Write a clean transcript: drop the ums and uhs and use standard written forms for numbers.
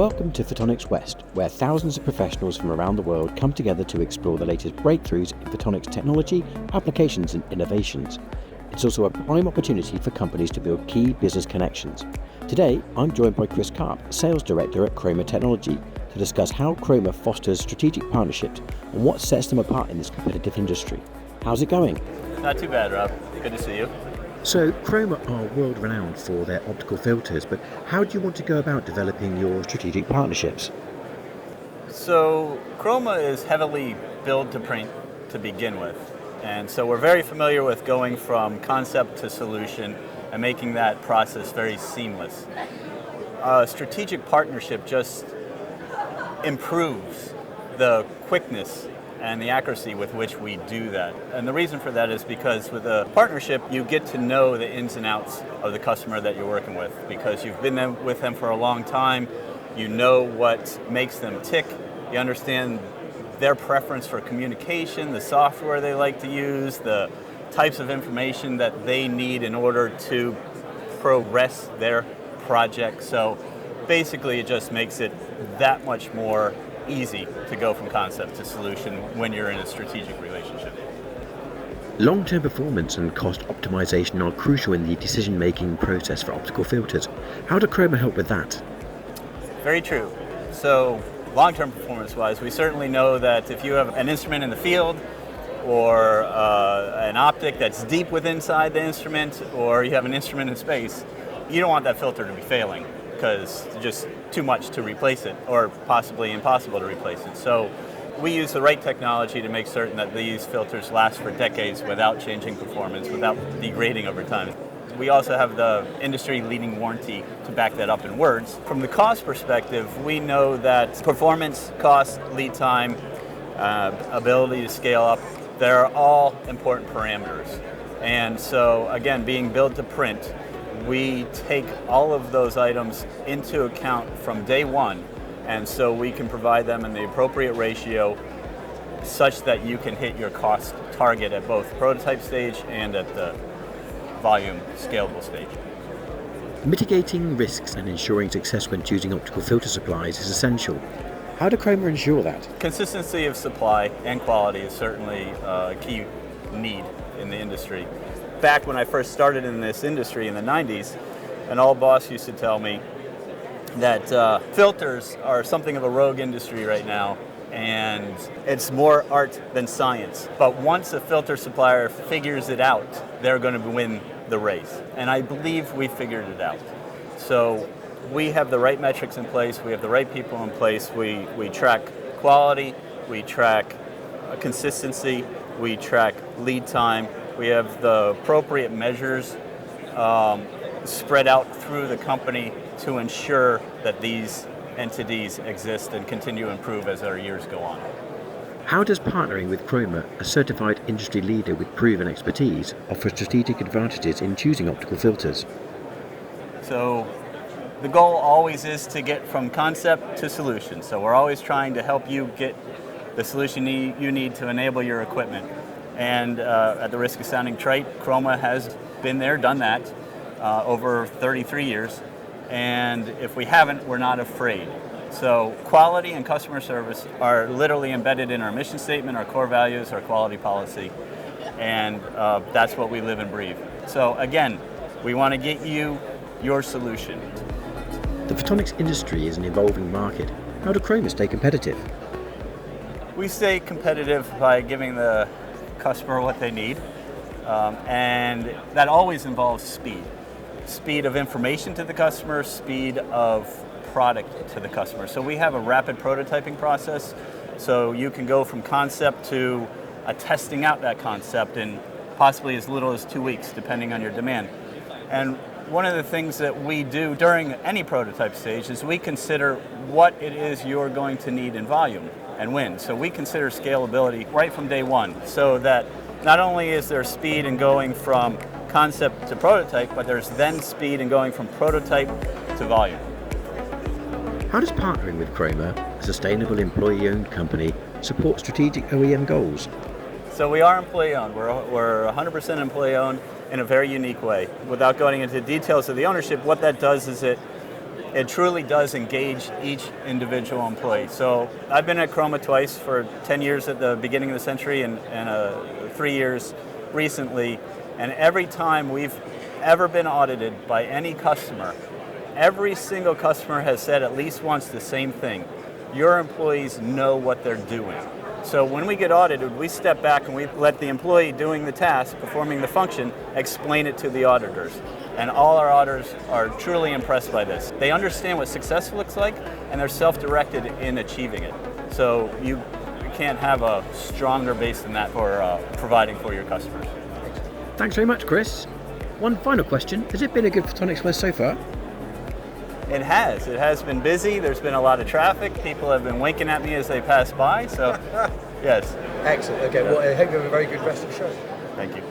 Welcome to Photonics West, where thousands of professionals from around the world come together to explore the latest breakthroughs in photonics technology, applications and innovations. It's also a prime opportunity for companies to build key business connections. Today, I'm joined by Karp, Sales Director at Chroma Technology, to discuss how Chroma fosters strategic partnerships and what sets them apart in this competitive industry. How's it going? Not too bad, Rob. Good to see you. So, Chroma are world-renowned for their optical filters, but how do you want to go about developing your strategic partnerships? So, Chroma is heavily build to print to begin with. And so we're very familiar with going from concept to solution and making that process very seamless. A strategic partnership just improves the quickness and the accuracy with which we do that. And the reason for that is because with a partnership, you get to know the ins and outs of the customer that you're working with, because you've been with them for a long time, you know what makes them tick, you understand their preference for communication, the software they like to use, the types of information that they need in order to progress their project. So basically it just makes it that much more easy to go from concept to solution when you're in a strategic relationship. Long-term performance and cost optimization are crucial in the decision-making process for optical filters. How do Chroma help with that? Very true. So long-term performance-wise, we certainly know that if you have an instrument in the field or an optic that's deep within inside the instrument, or you have an instrument in space, you don't want that filter to be failing, because it's just too much to replace it, or possibly impossible to replace it. So we use the right technology to make certain that these filters last for decades without changing performance, without degrading over time. We also have the industry-leading warranty to back that up in words. From the cost perspective, we know that performance, cost, lead time, ability to scale up, they're all important parameters. And so, again, being built to print, we take all of those items into account from day one, and so we can provide them in the appropriate ratio such that you can hit your cost target at both prototype stage and at the volume scalable stage. Mitigating risks and ensuring success when choosing optical filter supplies is essential. How do Chroma ensure that? Consistency of supply and quality is certainly a key need in the industry. Back when I first started in this industry in the 90s, an old boss used to tell me that filters are something of a rogue industry right now, and it's more art than science. But once a filter supplier figures it out, they're going to win the race. And I believe we figured it out. So we have the right metrics in place, we have the right people in place, we track quality, we track consistency, we track lead time, we have the appropriate measures spread out through the company to ensure that these entities exist and continue to improve as our years go on. How does partnering with Chroma, a certified industry leader with proven expertise, offer strategic advantages in choosing optical filters? So the goal always is to get from concept to solution. So we're always trying to help you get the solution you need to enable your equipment. And at the risk of sounding trite, Chroma has been there, done that over 33 years. And if we haven't, we're not afraid. So quality and customer service are literally embedded in our mission statement, our core values, our quality policy. And that's what we live and breathe. So again, we want to get you your solution. The photonics industry is an evolving market. How do Chroma stay competitive? We stay competitive by giving the customer what they need, and that always involves speed. Speed of information to the customer, speed of product to the customer. So we have a rapid prototyping process, so you can go from concept to testing out that concept in possibly as little as 2 weeks, depending on your demand. And one of the things that we do during any prototype stage is we consider what it is you're going to need in volume and when. So we consider scalability right from day one, so that not only is there speed in going from concept to prototype, but there's then speed in going from prototype to volume. How does partnering with Chroma, a sustainable employee-owned company, support strategic OEM goals? So we are employee-owned. We're 100% employee-owned in a very unique way. Without going into details of the ownership, what that does is it it truly does engage each individual employee. So I've been at Chroma twice, for 10 years at the beginning of the century and 3 years recently, and every time we've ever been audited by any customer, every single customer has said at least once the same thing: your employees know what they're doing. So when we get audited, we step back and we let the employee doing the task, performing the function, explain it to the auditors. And all our auditors are truly impressed by this. They understand what success looks like, and they're self-directed in achieving it. So you can't have a stronger base than that for providing for your customers. Thanks very much, Chris. One final question. Has it been a good Photonics West so far? It has. It has been busy. There's been a lot of traffic. People have been winking at me as they pass by. So, yes. Excellent. Okay, well, I hope you have a very good rest of the show. Thank you.